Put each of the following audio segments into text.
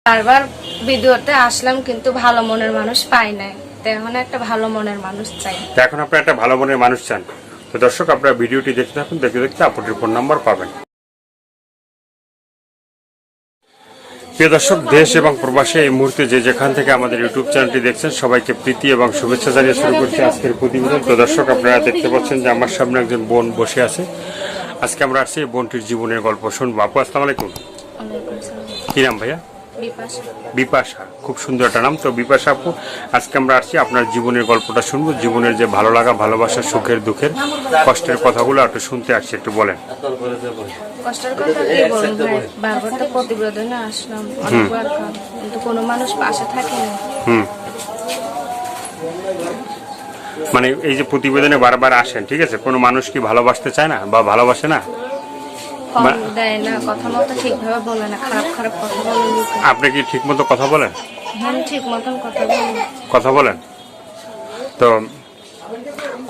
বারবার ভিডিওতে আসলাম কিন্তু ভালো মনের মানুষ পাই নাই, তো এখন একটা ভালো মনের মানুষ চাই। তো এখন আপনারা একটা ভালো মনের মানুষ চান। তো দর্শক, আপনারা ভিডিওটি দেখতে থাকুন, দেখতে দেখতে আপুটির ফোন নাম্বার পাবেন। প্রিয় দর্শক, দেশ এবং প্রবাসে এই মুহূর্তে যে যেখান থেকে আমাদের ইউটিউব চ্যানেলটি দেখছেন, সবাইকে প্রীতি এবং শুভেচ্ছা জানিয়ে শুরু করছি আজকের প্রতিবেদন। তো দর্শক, আপনারা দেখতে পাচ্ছেন যে আমার সামনে একজন বোন বসে আছে। আজকে আমরা আসছি এই বোনটির জীবনের গল্প শুনবো। আপু, আসসালামু আলাইকুম। কি নাম ভাইয়া? বিপাশা। খুব সুন্দর একটা নাম। তো বিপাশা আপু, আজকে আমরা আসছি আপনার জীবনের গল্পটা শুনবো। জীবনের যে ভালো লাগা, ভালোবাসা, সুখের দুঃখের, কষ্টের কথাগুলো একটু শুনতে আসছি, একটু বলেন। কষ্টের কথা কি বলবো ভাই, বারবার তো প্রতিবেদনে আসলাম অনেকবার, কিন্তু কোনো মানুষ পাশে থাকে না। মানে এই যে প্রতিবেদনে বারবার আসেন, ঠিক আছে, কোনো মানুষ কি ভালোবাসতে চায় না বা ভালোবাসে না? দেয় না, কথা মতো ঠিকভাবে বলে না, খারাপ খারাপ কথা বলে। আপনি কি ঠিক মতো কথা বলেন? হ্যাঁ, ঠিক মতন কথা বলি। কথা বলেন? তো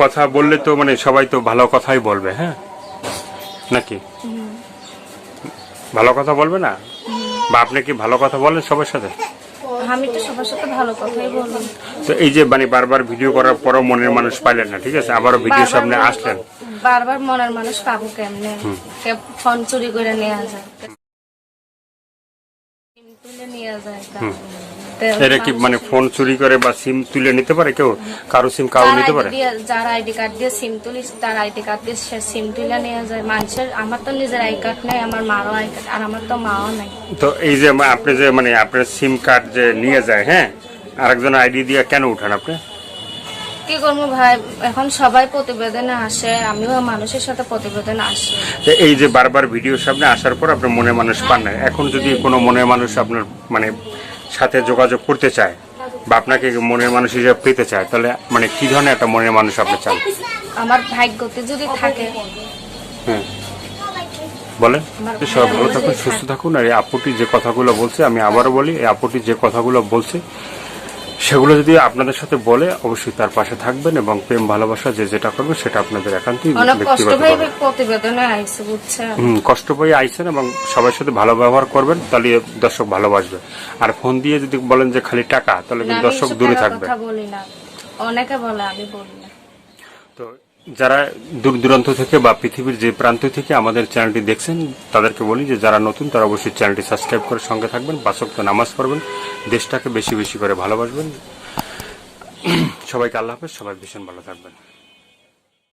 কথা বললে তো মানে সবাই তো ভালো কথাই বলবে, হ্যাঁ নাকি? ভালো কথা বলবে না? বা আপনি কি ভালো কথা বলেন সবার সাথে? আমি তো সবার সাথে ভালো কথাই বলি। তো এই যে মানে বারবার ভিডিও করার পরও মনের মানুষ পাইলেন না, ঠিক আছে, আবারও ভিডিও সামনে আসলেন, বারবার মনের মানুষ পাবো কেমনে? ফোন চুরি করে নেওয়া যায়, তুলে নেওয়া যায়। এটা কি মানে ফোন চুরি করে বা সিম তুলে নিতে পারে কেউ? কারো সিম কারো নিতে পারে? যার আইডি কার্ড দিয়ে সিম তুলিস, তার আইডি কার্ড দিয়ে সিম তুলে নেওয়া যায় মানুষের। আমার তো নিজের আই কার্ড নাই, আমার মারও আই কার্ড, আর আমার তো মাও নাই। তো এই যে আপনি যে মানে আপনার সিম কার্ড যে নিয়ে যায়, হ্যাঁ, আরেকজন আইডি দিয়ে কেন উঠান আপনি? কি করবো ভাই, এখন সবাই প্রতিবেদনে আসে, আমিও মানুষের সাথে প্রতিবেদনে আসি। এই যে বারবার ভিডিওর সামনে আসার পর আপনার মনে মানুষ পান না, এখন যদি কোনো মনের মানুষ আপনার মানে সাথে যোগাযোগ করতে চায় বা আপনাকে মনের মানুষ হিসেবে পেতে চায়, তাহলে মানে কি ধরনের একটা মনের মানুষ আপনি চান? আমার ভাগ্যতে যদি থাকে। হ্যাঁ বলেন। সবাই ভালো থাকুন, সুস্থ থাকুন। আর এই আপুটি যে কথাগুলো বলছে, আমি আবারও বলি, এই আপুটি যে কথাগুলো বলছে সেগুলো যদি আপনাদের সাথে বলে, অবশ্যই তার পাশে থাকবেন এবং প্রেম ভালোবাসা যে যেটা করবে সেটা আপনাদের একান্তই ব্যক্তিগত। কষ্ট পেয়ে আইছেন এবং সবার সাথে ভালো ব্যবহার করবেন, তাহলে দর্শক ভালোবাসবে। আর ফোন দিয়ে যদি বলেন যে খালি টাকা, তাহলে কিন্তু দর্শক দূরে থাকবে। অনেকে বলে, আমি বলি না। তো যারা দূর দূরান্ত থেকে বা পৃথিবীর যে প্রান্ত থেকে আমাদের চ্যানেলটি দেখছেন, তাদেরকে বলি যে যারা নতুন তারা অবশ্যই চ্যানেলটি সাবস্ক্রাইব করে সঙ্গে থাকবেন, 5 ওয়াক্ত নামাজ পড়বেন, দেশটাকে বেশি বেশি করে ভালোবাসবেন। সবাইকে আল্লাহ হাফেজ, সবাই ভীষণ ভালো থাকবেন।